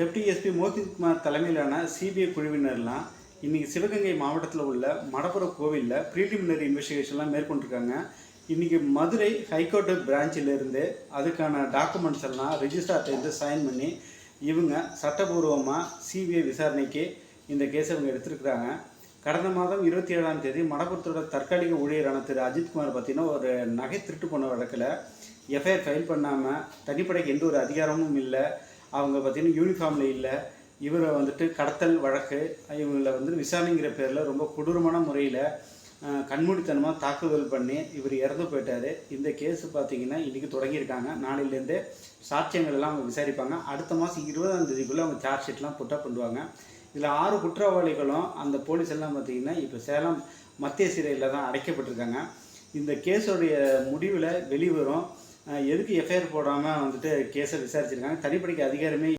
Deputy SP மோகித்குமார் தலைமையிலான CBI குழுவினர்லாம் இன்றைக்கி சிவகங்கை மாவட்டத்தில் உள்ள மடப்புரம் கோவிலில் ப்ரீலிமினரி இன்வெஸ்டிகேஷன்லாம் மேற்கொண்டிருக்காங்க. இன்றைக்கி மதுரை ஹைகோர்ட்டு பிரான்ச்சிலேருந்து அதுக்கான டாக்குமெண்ட்ஸ் எல்லாம் ரெஜிஸ்ட்ரார்ட்டேருந்து சைன் பண்ணி இவங்க சட்டபூர்வமாக சிபிஐ விசாரணைக்கு இந்த கேஸை இவங்க எடுத்துருக்குறாங்க. கடந்த மாதம் 27ஆம் தேதி மடப்புரத்தோட தற்காலிக ஊழியரான திரு அஜித்குமார் பார்த்திங்கன்னா ஒரு நகை திருட்டு போன வழக்கில் எஃப்ஐஆர் ஃபைல் பண்ணாமல் தனிப்படைக்கு எந்த ஒரு அதிகாரமும் இல்லை, அவங்க பார்த்திங்கன்னா யூனிஃபார்மில் இல்லை, இவரை வந்துட்டு கடத்தல் வழக்கு இவங்களை விசாரணைங்கிற பேரில் ரொம்ப கொடூரமான முறையில் கண்மூடித்தனமாக தாக்குதல் பண்ணி இவர் இறந்து போயிட்டார். இந்த கேஸு பார்த்திங்கன்னா இன்றைக்கி தொடங்கியிருக்காங்க. நாளையிலேருந்து சாட்சியங்கள் எல்லாம் அவங்க விசாரிப்பாங்க. அடுத்த மாதம் 20ஆம் தேதிக்குள்ளே அவங்க சார்ஜ் ஷீட்லாம் புட்டப் பண்ணுவாங்க. இதில் 6 குற்றவாளிகளும் அந்த போலீஸ் எல்லாம் பார்த்திங்கன்னா இப்போ சேலம் மத்திய சிறையில் தான் அடைக்கப்பட்டிருக்காங்க. இந்த கேஸோடைய முடிவில் வெளிவரும். எதுக்கு எஃப்ஐஆர் போடாமல் கேஸை விசாரிச்சிருக்காங்க, தனிப்படைக்கு அதிகாரமே